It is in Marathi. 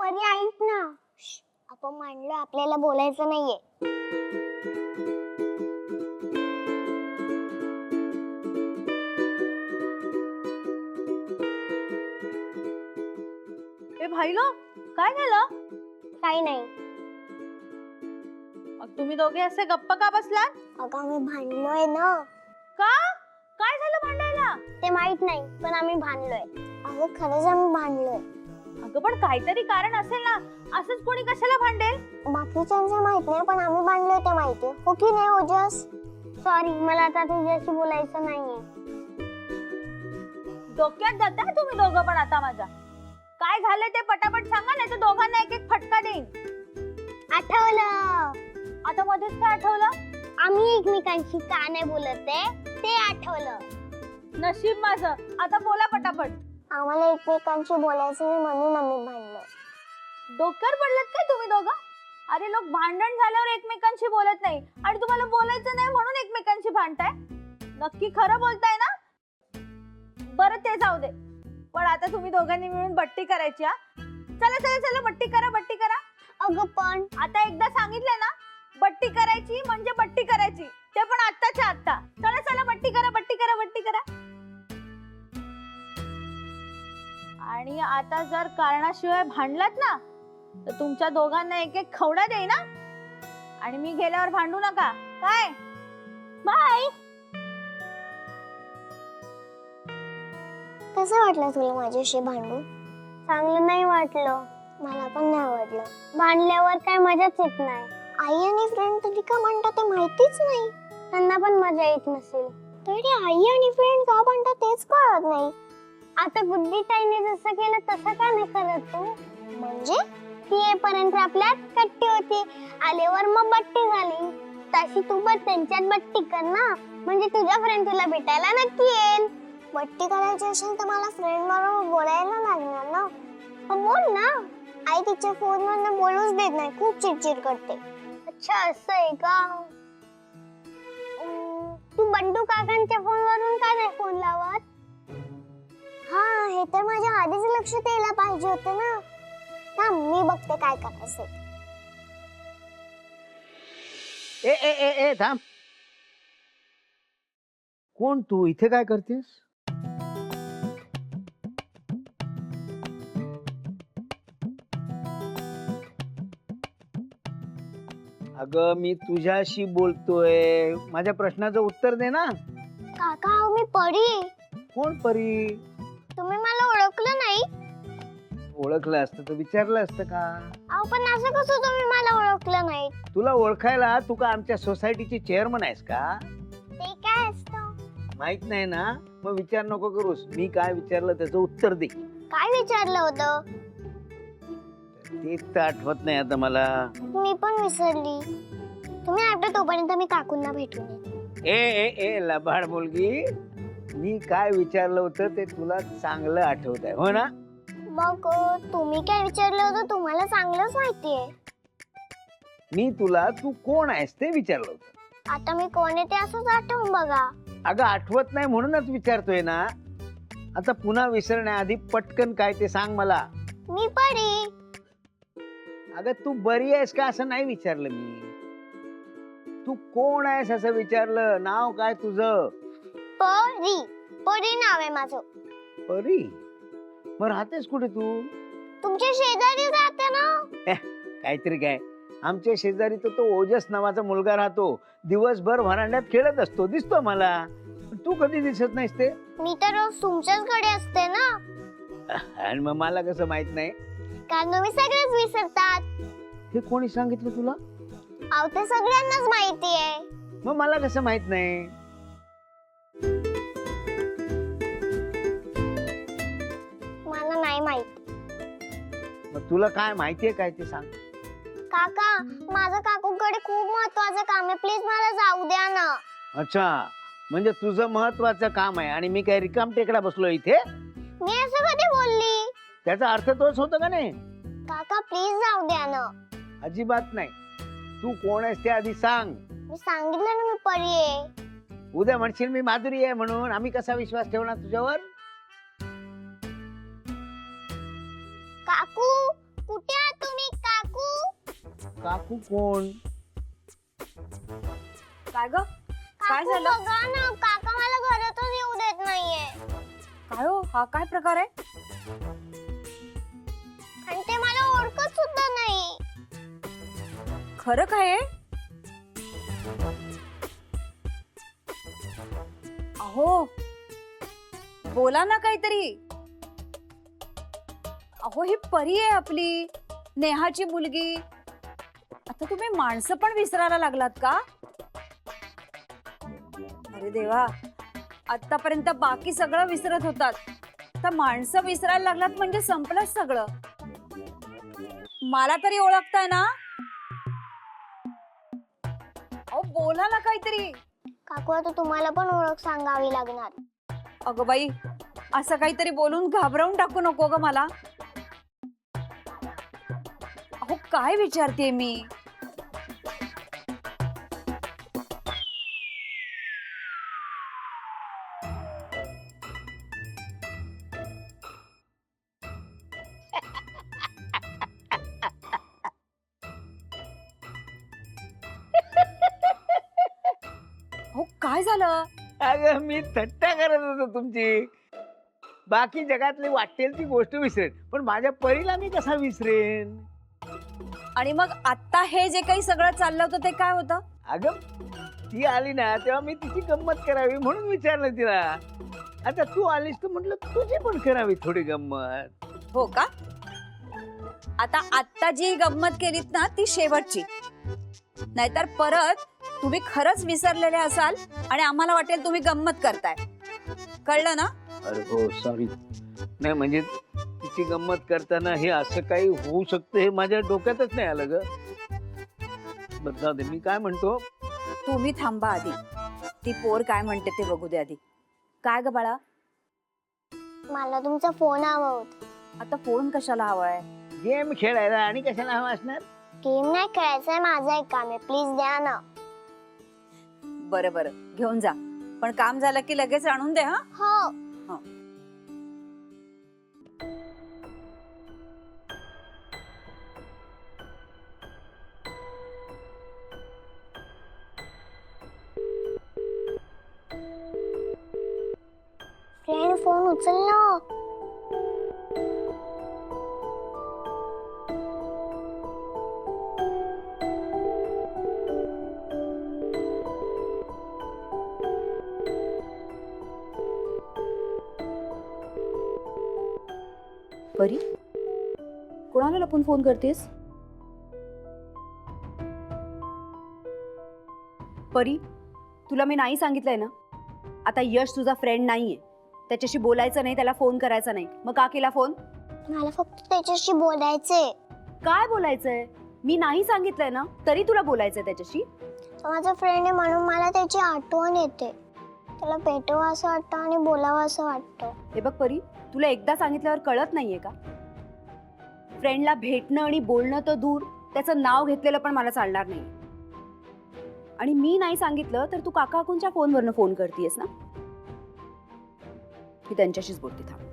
परी ऐक ना, आपण मांडलो आपल्याला बोलायचं नाहीये. ए भाईलो, काय झालं? काही नाही. मग तुम्ही दोघे असे गप्प का बसलात? अगं आम्ही भांडलोय ना. का? काय झालं भांडायला? ते माहित नाही पण आम्ही भांडलोय. अगं खरंच आम्ही भांडलोय. अगं पण काहीतरी कारण असेल ना, असंच कोणी कशाला भांडेल? बाकीच्यांचं माहित नाही पण आम्ही भांडलोय ते माहिती. हो की नाही ओजस? सॉरी, मला आता तुझ्याशी बोलायचं नाहीये. डोक्यात जाताय तुम्ही दोघं पण आता माझ्या. काय झालंय ते पटापट सांगा, नाही तर दोघांना एक एक फटका देईन. आठवलं. आता मध्येच काय आठवलं? आम्ही एकमेकांशी का नाही बोलत आहे ते आठवलं. नशीब माझं. आता बोला पटापट. आम्हाला एकमेकांशी बोलायचं नाही म्हणून आम्ही भांडलो. डोक्यावर पडलात काय तुम्ही दोघं? अरे लोक भांडण झाल्यावर एकमेकांशी बोलत नाही आणि तुम्हाला बोलायचं नाही म्हणून एकमेकांशी भांडताय. नक्की खरं बोलताय ना? बरं ते जाऊ दे, पण आता तुम्ही दोघांनी मिळून बट्टी करायची. हा चला चला चला, बट्टी करा बट्टी करा. अगं पण आता एकदा सांगितलंय ना, बट्टी करायची म्हणजे बट्टी करायची, ते पण आत्ताच्या आत्ता. चला चला, बट्टी करा बट्टी करा बट्टी करा. आणि आता जर कारणाशिवाय भांडलात ना, तर तुमच्या दोघांना एक एक खवडा देई ना, आणि मी गेल्यावर भांडू नका काय. बाय. कसं वाटलं तुला माझ्याशी भांडून? चांगलं नाही वाटलं. मला पण नाही आवडलं. भांडल्यावर काय मजाच येत नाही. आई आणि फ्रेंड तरी का म्हणतात ते माहितीच नाही. त्यांना पण मजा येत नसेल. तरी आई आणि फ्रेंड का म्हणतात तेच कळत नाही. आता गुड्डी ताईने जसं केलं तसं का नाही करत तू? म्हणजे ती येईपर्यंत आपल्यात कट्टी होती, आल्यावर मग बट्टी झाली. तशी तू पण त्यांच्यात बट्टी कर ना, म्हणजे तुझा फ्रेंड तुला भेटायला नक्की येईल. बट्टी करायची असेल तर मला फ्रेंड बरोबर बोलायला लागणार ना. बोल ना. आई तिच्या फोन वरनं बोलूच देत नाही, खूप चिडचिड करते. अच्छा असं आहे का? तू बंडू काकांच्या फोन वरून का नाही फोन लावत? हा, हे तर माझ्या आधीच लक्ष द्यायला पाहिजे होतं ना. थांब, मी बघते काय करायचं. ए ए ए ए थांब. कोण तू? इथे काय करतेस? अगं मी तुझ्याशी बोलतोय, माझ्या प्रश्नाचं उत्तर दे ना. काका, अहो मी परी. कोण परी? तुम्ही मला ओळखलं नाही? ओळखलं असतं तर विचारलं असतं का? अहो पण असं कसं तुम्ही मला ओळखलं नाही? तुला ओळखायला तू का आमच्या सोसायटीची चेअरमन आहेस का? ते काय असतं? माहित नाही ना, मग विचार नको करूस. मी काय विचारलं त्याचं उत्तर दे. काय विचारलं होतं? तेच तर आठवत नाही आता मला. मी पण विसरली. तुम्ही आठवत तोपर्यंत मी काकूंना भेटून येते. ए ए ए लबाड मुलगी, मी काय विचारलं होतं ते तुला चांगलं आठवत आहे हो ना? मग तुम्ही काय विचारलं होतं तुम्हाला चांगलंच माहितीये. मी तुला तू कोण आहेस ते विचारलं होतं. आता मी कोण आहे ते असंच आठवून बघा. अगं आठवत नाही म्हणूनच विचारतोय ना. आता पुन्हा विसरण्याआधी पटकन काय ते सांग मला. मी परी. अगं तू बरी आहेस का असं नाही विचारलं मी. तू कोण आहेस असं विचारलं. नाव काय तुझं? परी. परी नाव आहे माझं. परी? मग राहतेस कुठे तू? तुमच्या शेजारी राहते ना. काहीतरी काय. आमच्या शेजारी तर तो ओजस नावाचा मुलगा राहतो. दिवसभर व्हरांड्यात खेळत असतो, दिसतो मला. तू कधी दिसत नाहीस ते? मी तर रोज तुमच्याच कडे असते ना. आणि मग मला कसं माहित नाही? कारण तुम्ही सगळेच विसरतात. हे कोणी सांगितलं तुला? अहो ते सगळ्यांनाच माहिती आहे. मग मला कसं माहित नाही? मला नाही माहित. मग तुला काय माहितीये काय ते सांग. काका, माझं काकूकडे खूप महत्वाचं काम आहे, प्लीज मला जाऊ द्या ना. अच्छा, म्हणजे तुझं महत्वाचं काम आहे आणि मी काय रिकाम टेकडा बसलो इथे? मी असं कधी बोलली? त्याचा अर्थ तोच होता का नाही? काका प्लीज जाऊ द्या ना. अजिबात नाही. तू कोण आहेस ते आधी सांग. मी सांगितलं ना मी परी आहे. उद्या म्हणशील मी माधुरी आहे म्हणून, आम्ही कसा विश्वास ठेवणार तुझ्यावर? काकू कुठे काकू कोण? काय ग काय काकू झालं? बघा ना, काका मला घरातच येऊ देत नाहीये. काय हो हा काय प्रकार आहे? आणि ते मला ओळखत सुद्धा नाही. खरं काय आहे? अहो बोला ना काहीतरी. अहो ही परी आहे आपली, नेहाची मुलगी. आता तुम्ही माणसं पण विसरायला लागलात का? अरे देवा, आतापर्यंत बाकी सगळं विसरत होतात, तर माणसं विसरायला लागलात म्हणजे संपलंच सगळं. मला तरी ओळखताय ना? अहो बोला ना काहीतरी. काकू आता तुम्हाला पण ओळख सांगावी लागणार. अगं बाई, असं काहीतरी बोलून घाबरवून टाकू नको ग मला. अहो काय विचारते मी? अहो काय झालं? अगं मी थट्टा करत होतो तुमची. बाकी जगातली वाटेल ती गोष्ट विसरेन, पण माझ्या परीला मी कसा विसरेन? आणि मग आता हे जे काही सगळं चाललं होतं ते काय होतं? अगं ती आली ना तेव्हा मी तिची गंमत करावी म्हणून विचारलं तिला. आता तू आलीस तर म्हटलं तुझी पण करावी थोडी गंमत. हो का? आता जी गंमत केलीत ना ती शेवटची, नाहीतर परत तुम्ही खरंच विसरलेले असाल आणि आम्हाला वाटेल तुम्ही गंमत करताय. कळलं ना? अरे हो सॉरी. नाही म्हणजे तिची गंमत करताना हे असं काही होऊ शकतं हे माझ्या डोक्यातच नाही आलं ग. बरं जाऊ दे, मी काय म्हणतो, तुम्ही थांबा आधी. ती पोर काय म्हणते ते बघू दे आधी. काय ग बाळा? मला तुमचा फोन हवा होता. आता फोन कशाला हवाय? गेम खेळायला. आणि कशाला हवा असणार? गेम नाही खेळायचंय, माझं एक काम आहे, प्लीज द्या ना. बरं बरं घेऊन जा, पण काम झालं की लगेच आणून दे. हा हो. फ्रेंड फोन उचल ना. परी, कोणाला लपून फोन करतेस? परी, तुला मी नाही सांगितलंय ना, आता यश तुझा फ्रेंड नाहीये, त्याच्याशी बोलायचं नाही, त्याला फोन करायचा नाही. मग का केला फोन? मला फक्त त्याच्याशी बोलायचंय. काय बोलायचंय? मी नाही सांगितलंय ना, तरी तुला बोलायचंय त्याच्याशी? तो माझा फ्रेंड आहे म्हणून मला त्याची आठवण येते. त्याला भेटावं असं वाटतं आणि बोलावं असं वाटतं. हे बघ परी, तुला एकदा सांगितल्यावर कळत नाहीये का? फ्रेंडला भेटणं आणि बोलणं तर दूर, त्याचं नाव घेतलेलं पण मला चालणार नाही. आणि मी नाही सांगितलं तर तू काका काकूंच्या फोनवरनं फोन करतेस ना? मी त्यांच्याशीच बोलते. थांब.